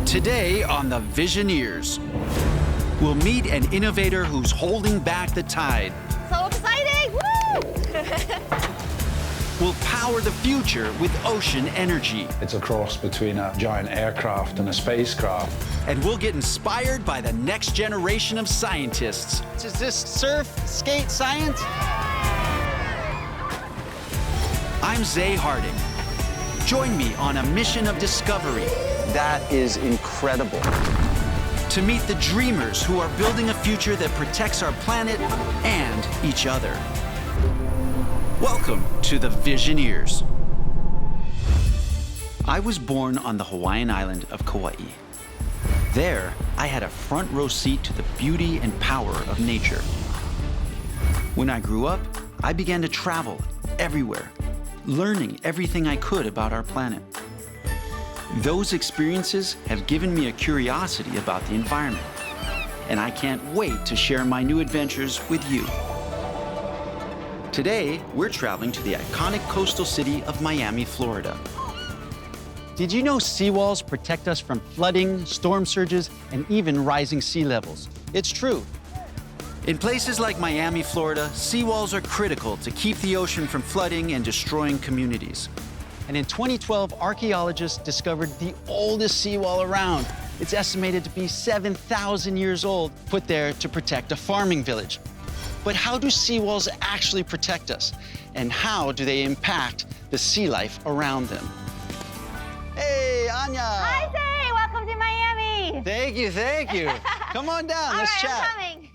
Today on the Visioneers, we'll meet an innovator who's holding back the tide. So exciting! Woo! We'll power the future with ocean energy. It's a cross between a giant aircraft and a spacecraft. And we'll get inspired by the next generation of scientists. Is this surf, skate science? I'm Zay Harding. Join me on a mission of discovery That is incredible. to meet the dreamers who are building a future that protects our planet and each other. Welcome to the Visioneers. I was born on the Hawaiian island of Kauai. There, I had a front row seat to the beauty and power of nature. When I grew up, I began to travel everywhere, learning everything I could about our planet. Those experiences have given me a curiosity about the environment, and I can't wait to share my new adventures with you. Today, we're traveling to the iconic coastal city of Miami, Florida. Did you know seawalls protect us from flooding, storm surges, and even rising sea levels? It's true. In places like Miami, Florida, seawalls are critical to keep the ocean from flooding and destroying communities. And in 2012, archaeologists discovered the oldest seawall around. It's estimated to be 7,000 years old, put there to protect a farming village. But how do seawalls actually protect us? And how do they impact the sea life around them? Hey, Anya! Hi, Zay! Welcome to Miami! Thank you, thank you. Come on down, All let's right, chat. I'm coming.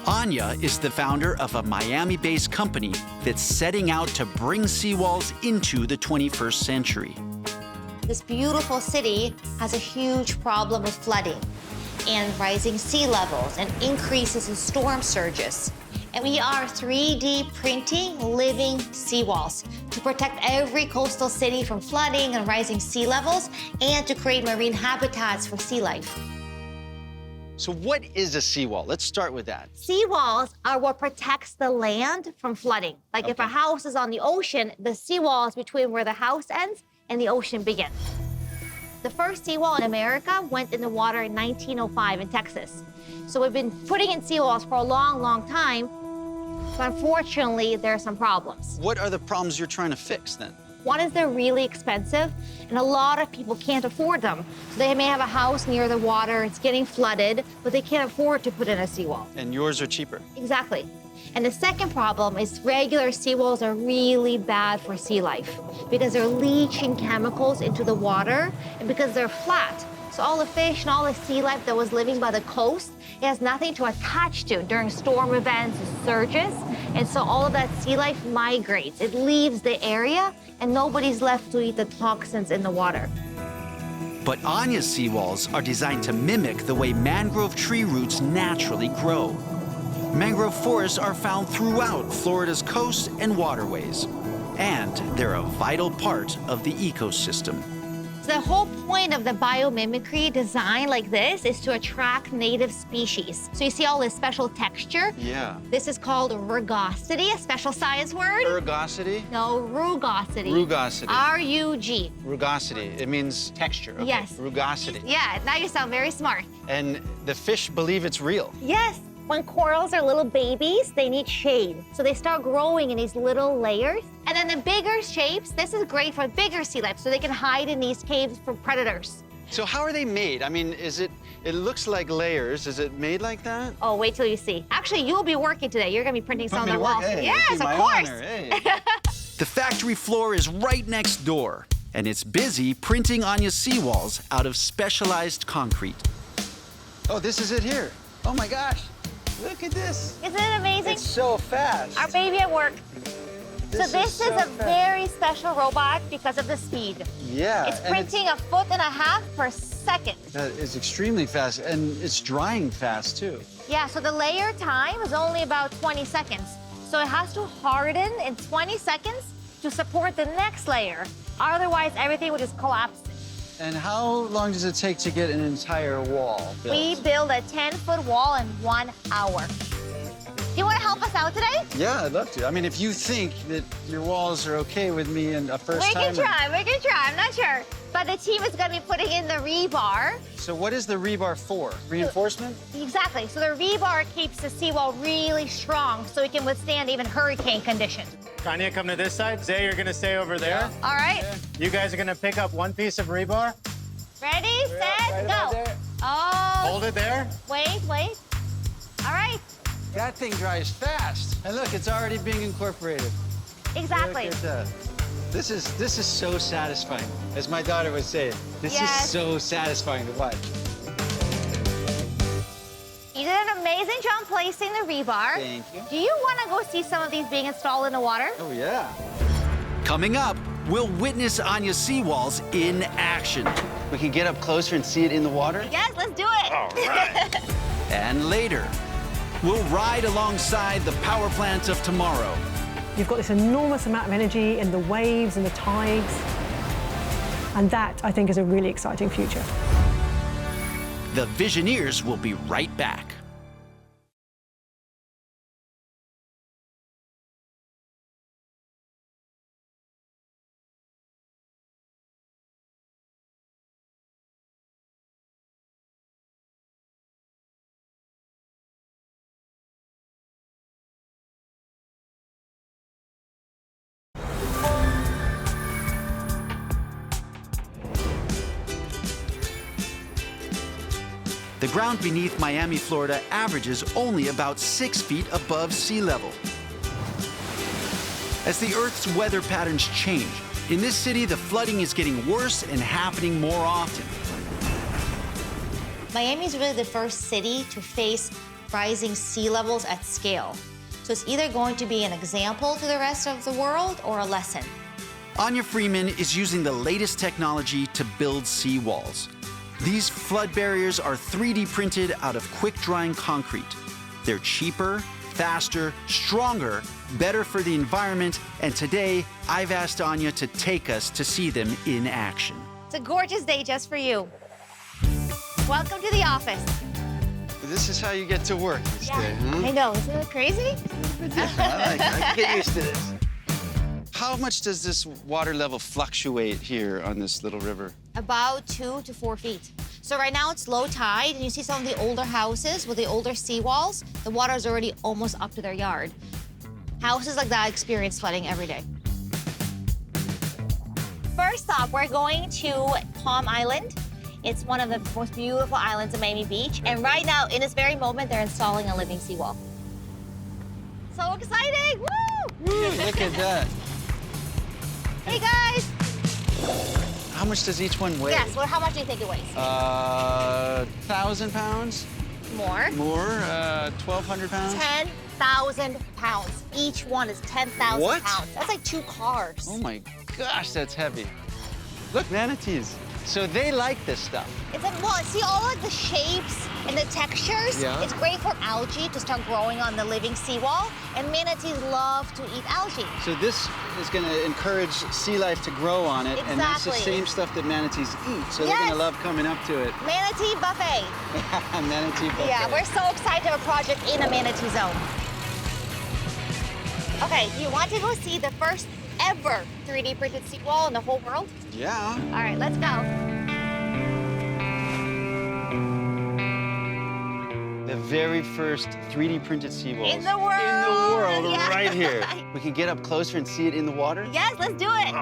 Anya is the founder of a Miami-based company that's setting out to bring seawalls into the 21st century. This beautiful city has a huge problem with flooding and rising sea levels and increases in storm surges. And we are 3D printing living seawalls to protect every coastal city from flooding and rising sea levels and to create marine habitats for sea life. So what is a seawall? Let's start with that. Seawalls are what protects the land from flooding. Like if a house is on the ocean, the seawall is between where the house ends and the ocean begins. The first seawall in America went in the water in 1905 in Texas. So we've been putting in seawalls for a long, long time, but unfortunately, there are some problems. What are the problems you're trying to fix then? One is they're really expensive, and a lot of people can't afford them. So they may have a house near the water, it's getting flooded, but they can't afford to put in a seawall. And yours are cheaper. Exactly. And the second problem is regular seawalls are really bad for sea life because they're leaching chemicals into the water and because they're flat. So all the fish and all the sea life that was living by the coast, it has nothing to attach to during storm events and surges. And so all of that sea life migrates. It leaves the area and nobody's left to eat the toxins in the water. But Anya's seawalls are designed to mimic the way mangrove tree roots naturally grow. Mangrove forests are found throughout Florida's coast and waterways, and they're a vital part of the ecosystem. The whole point of the biomimicry design like this is to attract native species. So you see all this special texture? Yeah. This is called rugosity, a special science word. Ergosity? No, rugosity. Rugosity. R-U-G. Rugosity. It means texture. Okay. Yes. Rugosity. Yeah, now you sound very smart. And the fish believe it's real. Yes. When corals are little babies, they need shade. So they start growing in these little layers. And then the bigger shapes, this is great for bigger sea life, so they can hide in these caves from predators. So how are they made? I mean, it looks like layers. Is it made like that? Oh, wait till you see. Actually, you'll be working today. You're gonna be printing some on the wall. Hey, Yes, it'd of be my course. honor. Hey. The factory floor is right next door, and it's busy printing Anya's seawalls out of specialized concrete. Oh, this is it here. Oh my gosh. Look at this. Isn't it amazing? It's so fast. Our baby at work. So this is a fast. very special robot because of the speed. Yeah. It's and printing 1.5 feet per second. That is extremely fast, and it's drying fast too. Yeah, so the layer time is only about 20 seconds. So it has to harden in 20 seconds to support the next layer. Otherwise, everything would just collapse. And how long does it take to get an entire wall built? We build a 10-foot wall in 1 hour. You want to help us out today? Yeah, I'd love to. I mean, if you think that your walls are okay with me and a first time. We can try, I'm not sure. But the team is gonna be putting in the rebar. So what is the rebar for? Reinforcement? Exactly, so the rebar keeps the seawall really strong so it can withstand even hurricane conditions. Anya, come to this side. Zay, you're gonna stay over there. All right, You guys are gonna pick up one piece of rebar. ready, set, right about go. there. Oh, Hold it there. wait. All right, That thing dries fast. And look, it's already being incorporated. exactly. Look at that. This is so satisfying. As my daughter would say, this Yes. is so satisfying to watch. You did an amazing job placing the rebar. Thank you. Do you wanna go see some of these being installed in the water? Oh, yeah. Coming up, we'll witness Anya's seawalls in action. We can get up closer and see it in the water? Yes, let's do it. All right. And later, we'll ride alongside the power plants of tomorrow. You've got this enormous amount of energy in the waves and the tides. And that, I think, is a really exciting future. The Visioneers will be right back. The ground beneath Miami, Florida averages only about 6 feet above sea level. As the Earth's weather patterns change, in this city the flooding is getting worse and happening more often. Miami is really the first city to face rising sea levels at scale. So it's either going to be an example to the rest of the world or a lesson. Anya Freeman is using the latest technology to build seawalls. These flood barriers are 3D printed out of quick-drying concrete. They're cheaper, faster, stronger, better for the environment, and today I've asked Anya to take us to see them in action. It's a gorgeous day just for you. Welcome to the office. This is how you get to work each day, huh? I know, isn't it crazy? I can get used to this. How much does this water level fluctuate here on this little river? About 2 to 4 feet. So right now it's low tide, and you see some of the older houses with the older seawalls, the water is already almost up to their yard. Houses like that experience flooding every day. First stop, we're going to Palm Island. It's one of the most beautiful islands of Miami Beach, and right now, in this very moment, they're installing a living seawall. So exciting! Woo! Look at that. Hey guys! How much does each one weigh? Yes, well, how much do you think it weighs? 1,000 pounds? More. More? 1,200 pounds? 10,000 pounds. Each one is 10,000 What? pounds. That's like 2 cars. Oh my gosh, that's heavy. Look, manatees. So they like this stuff. It's like, well, see all like the shapes and the textures? Yeah. It's great for algae to start growing on the living seawall, and manatees love to eat algae. So this is going to encourage sea life to grow on it, and that's the Exactly. same stuff that manatees eat. So they're Yes. going to love coming up to it. Manatee buffet. Manatee buffet. Yeah, we're so excited to have a project in a manatee zone. Okay, you want to go see the first ever 3D printed seawall in the whole world? Yeah. All right, let's go. The very first 3D printed seawalls. In the world. In the world, Yeah. right here. We can get up closer and see it in the water. Yes, let's do it.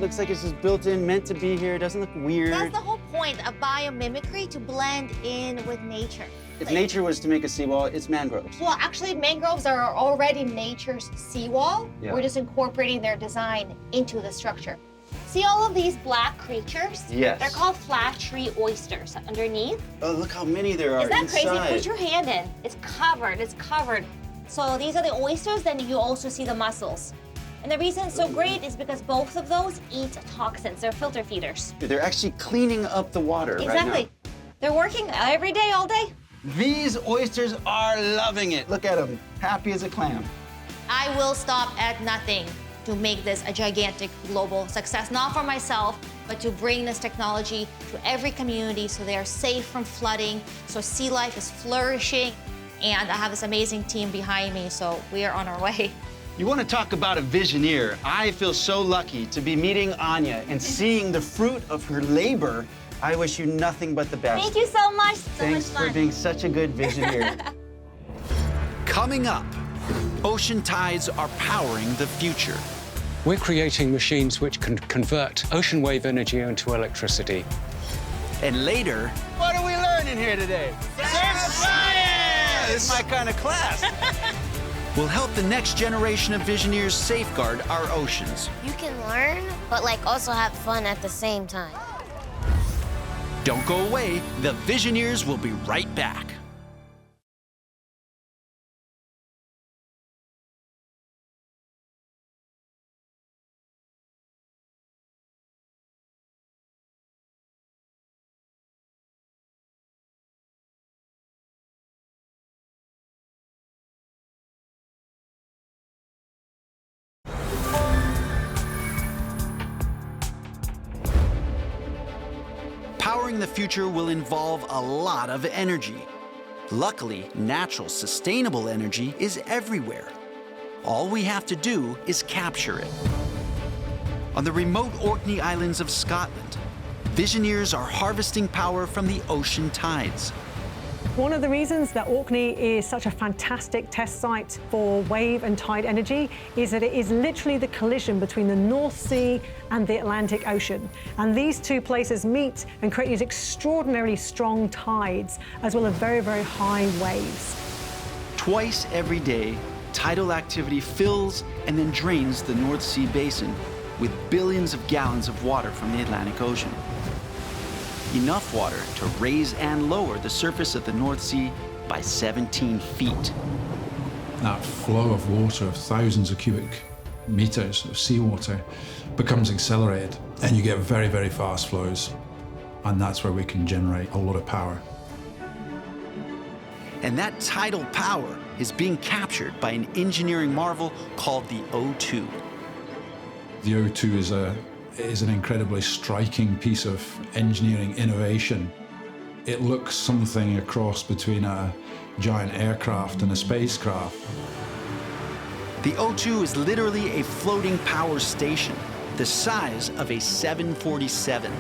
Looks like it's just built in, meant to be here. It doesn't look weird. That's the whole point of biomimicry, to blend in with nature. If nature was to make a seawall, it's mangroves. Well, actually, mangroves are already nature's seawall. Yeah. We're just incorporating their design into the structure. See all of these black creatures? Yes. They're called flat tree oysters underneath. Oh, look how many there are Is that inside. crazy? Put your hand in. It's covered. So these are the oysters, then you also see the mussels. And the reason it's so great is because both of those eat toxins. They're filter feeders. They're actually cleaning up the water Exactly. right They're working every day, all day. now. These oysters are loving it. Look at them, happy as a clam. I will stop at nothing to make this a gigantic global success, not for myself, but to bring this technology to every community so they are safe from flooding, so sea life is flourishing. And I have this amazing team behind me, so we are on our way. You want to talk about a Visioneer? I feel so lucky to be meeting Anya and seeing the fruit of her labor. I wish you nothing but the best. Thank you so much. So Thanks much fun. for being such a good Visioneer. Coming up, ocean tides are powering the future. We're creating machines which can convert ocean wave energy into electricity. And later, What are we learning here today? Science! This is my kind of class. we'll help the next generation of Visioneers safeguard our oceans. You can learn, but like also have fun at the same time. Don't go away. The Visioneers will be right back. Powering the future will involve a lot of energy. Luckily, natural, sustainable energy is everywhere. All we have to do is capture it. On the remote Orkney Islands of Scotland, Visioneers are harvesting power from the ocean tides. One of the reasons that Orkney is such a fantastic test site for wave and tide energy is that it is literally the collision between the North Sea and the Atlantic Ocean. And these two places meet and create these extraordinarily strong tides, as well as very, very high waves. Twice every day, tidal activity fills and then drains the North Sea basin with billions of gallons of water from the Atlantic Ocean. Enough water to raise and lower the surface of the North Sea by 17 feet. That flow of water of thousands of cubic meters of seawater becomes accelerated, and you get very, very fast flows. And that's where we can generate a lot of power. And that tidal power is being captured by an engineering marvel called the O2. The O2 is an incredibly striking piece of engineering innovation. It looks something a cross between a giant aircraft and a spacecraft. The O2 is literally a floating power station, the size of a 747,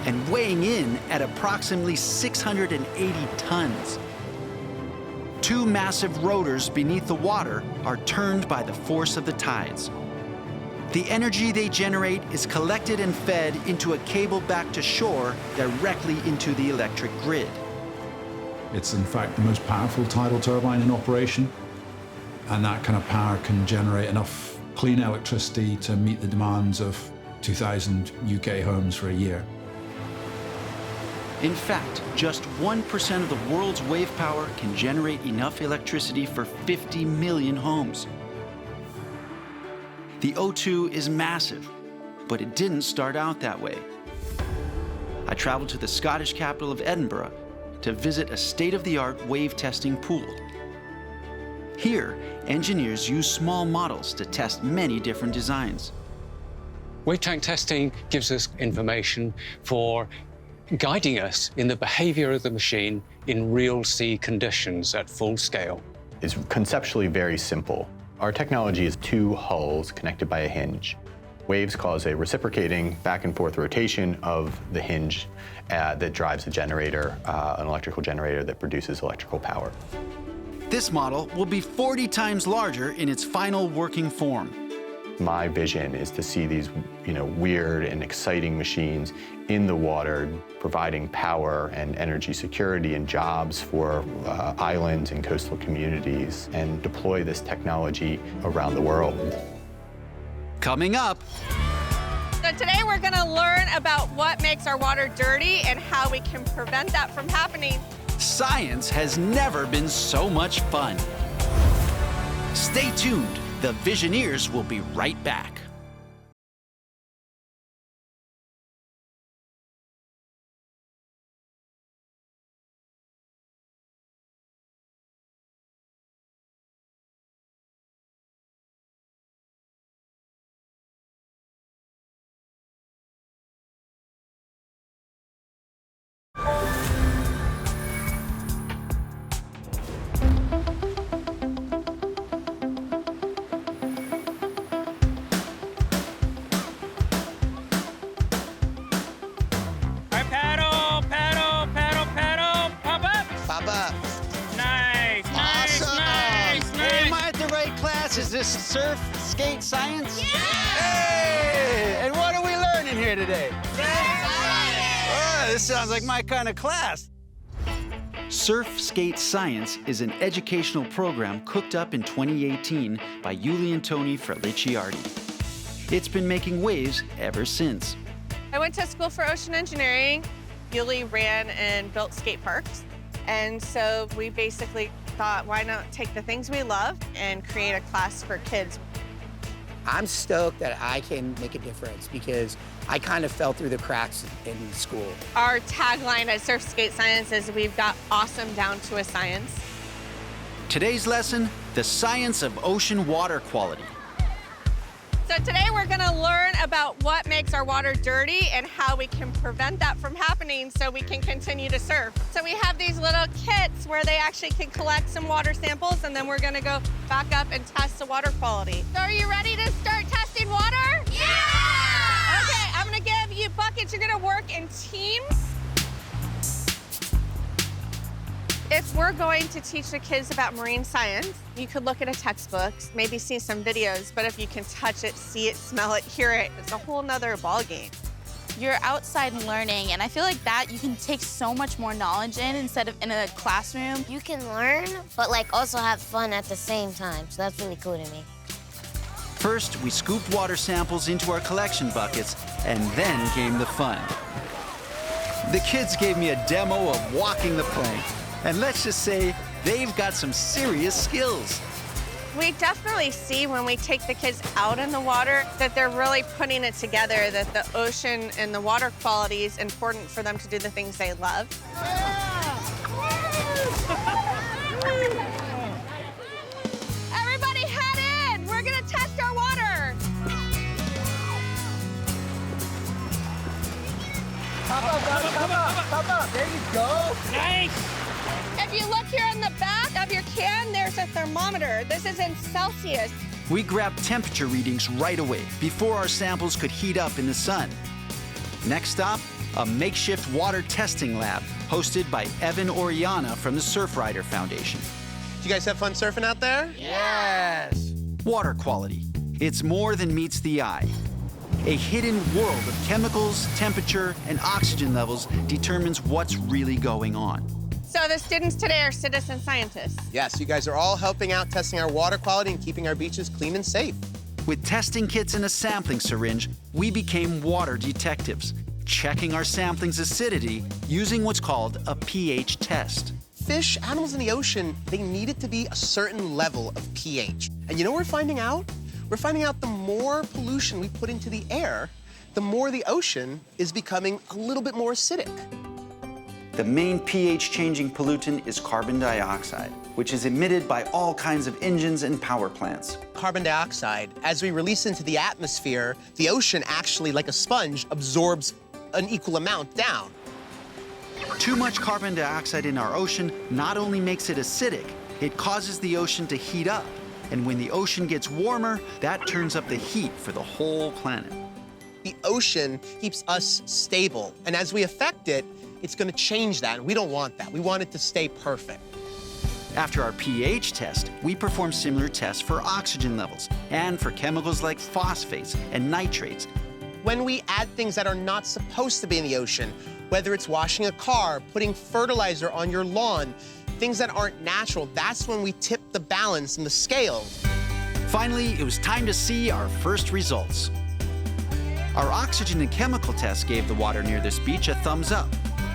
and weighing in at approximately 680 tons. Two massive rotors beneath the water are turned by the force of the tides. The energy they generate is collected and fed into a cable back to shore directly into the electric grid. It's in fact the most powerful tidal turbine in operation, and that kind of power can generate enough clean electricity to meet the demands of 2,000 UK homes for a year. In fact, just 1% of the world's wave power can generate enough electricity for 50 million homes. The O2 is massive, but it didn't start out that way. I traveled to the Scottish capital of Edinburgh to visit a state-of-the-art wave testing pool. Here, engineers use small models to test many different designs. Wave tank testing gives us information for guiding us in the behavior of the machine in real sea conditions at full scale. It's conceptually very simple. Our technology is two hulls connected by a hinge. Waves cause a reciprocating back and forth rotation of the hinge that drives a generator, an electrical generator that produces electrical power. This model will be 40 times larger in its final working form. My vision is to see these, weird and exciting machines in the water, providing power and energy security and jobs for islands and coastal communities, and deploy this technology around the world. Coming up, So today we're going to learn about what makes our water dirty and how we can prevent that from happening. science has never been so much fun. Stay tuned. The Visioneers will be right back. Is this surf skate science? Yeah! Hey! And what are we learning here today? Oh, this sounds like my kind of class. Surf Skate Science is an educational program cooked up in 2018 by Yuli and Tony Freliciardi. It's been making waves ever since. I went to school for ocean engineering. Yuli ran and built skate parks. And so we basically thought, why not take the things we love and create a class for kids? I'm stoked that I can make a difference because I kind of fell through the cracks in school. Our tagline at Surf Skate Science is we've got awesome down to a science. Today's lesson, the science of ocean water quality. So today we're gonna learn about what makes our water dirty and how we can prevent that from happening so we can continue to surf. So we have these little kits where they actually can collect some water samples, and then we're gonna go back up and test the water quality. So are you ready to start testing water? Yeah! Okay, I'm gonna give you buckets. You're gonna work in teams. If we're going to teach the kids about marine science, you could look at a textbook, maybe see some videos, but if you can touch it, see it, smell it, hear it, it's a whole nother ballgame. You're outside learning, and I feel like that you can take so much more knowledge in instead of in a classroom. You can learn, but like also have fun at the same time, so that's really cool to me. First, we scooped water samples into our collection buckets, and then came the fun. The kids gave me a demo of walking the plank. And let's just say they've got some serious skills. We definitely see when we take the kids out in the water that they're really putting it together, that the ocean and the water quality is important for them to do the things they love. Everybody head in! We're gonna test our water! Come up, there you go. Nice! If you look here on the back of your can, there's a thermometer. This is in Celsius. We grabbed temperature readings right away before our samples could heat up in the sun. Next stop, a makeshift water testing lab hosted by Evan Oriana from the Surfrider Foundation. Did you guys have fun surfing out there? Yes! Water quality. It's more than meets the eye. A hidden world of chemicals, temperature, and oxygen levels determines what's really going on. So the students today are citizen scientists. Yes, you guys are all helping out testing our water quality and keeping our beaches clean and safe. With testing kits and a sampling syringe, we became water detectives, checking our sampling's acidity using what's called a pH test. Fish, animals in the ocean, they need it to be a certain level of pH. And you know what we're finding out? We're finding out the more pollution we put into the air, the more the ocean is becoming a little bit more acidic. The main pH-changing pollutant is carbon dioxide, which is emitted by all kinds of engines and power plants. Carbon dioxide, as we release into the atmosphere, the ocean actually, like a sponge, absorbs an equal amount down. Too much carbon dioxide in our ocean not only makes it acidic, it causes the ocean to heat up. And when the ocean gets warmer, that turns up the heat for the whole planet. The ocean keeps us stable, and as we affect it, it's going to change that, and we don't want that. We want it to stay perfect. After our pH test, we perform similar tests for oxygen levels and for chemicals like phosphates and nitrates. When we add things that are not supposed to be in the ocean, whether it's washing a car, putting fertilizer on your lawn, things that aren't natural, that's when we tip the balance in the scale. Finally, it was time to see our first results. Our oxygen and chemical tests gave the water near this beach a thumbs up.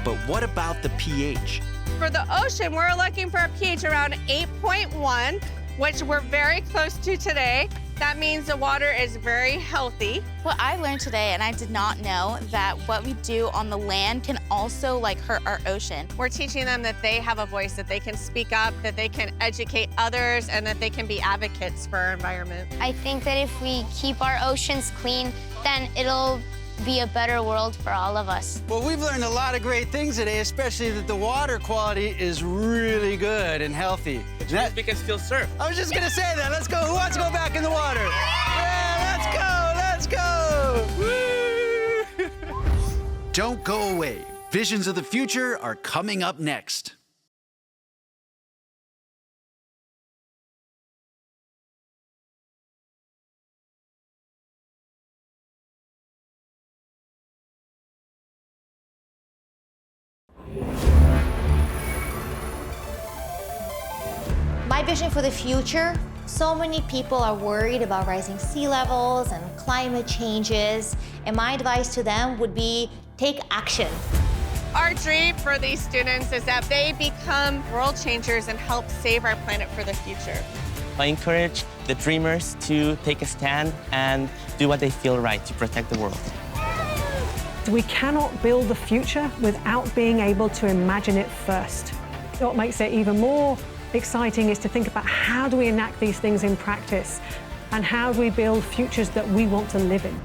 But what about the pH? For the ocean, we're looking for a pH around 8.1, which we're very close to today. That means the water is very healthy. What I learned today, and I did not know, that what we do on the land can also hurt our ocean. We're teaching them that they have a voice, that they can speak up, that they can educate others, and that they can be advocates for our environment. I think that if we keep our oceans clean, then it'll be a better world for all of us. Well, we've learned a lot of great things today, especially that the water quality is really good and healthy. Which means we can still surf. I was just gonna say that. Let's go. Who wants to go back in the water? Yeah, let's go. Woo! Don't go away. Visions of the future are coming up next. My vision for the future, so many people are worried about rising sea levels and climate changes, and my advice to them would be take action. Our dream for these students is that they become world changers and help save our planet for the future. I encourage the dreamers to take a stand and do what they feel right to protect the world. We cannot build the future without being able to imagine it first. What makes it even more exciting is to think about how do we enact these things in practice and how do we build futures that we want to live in.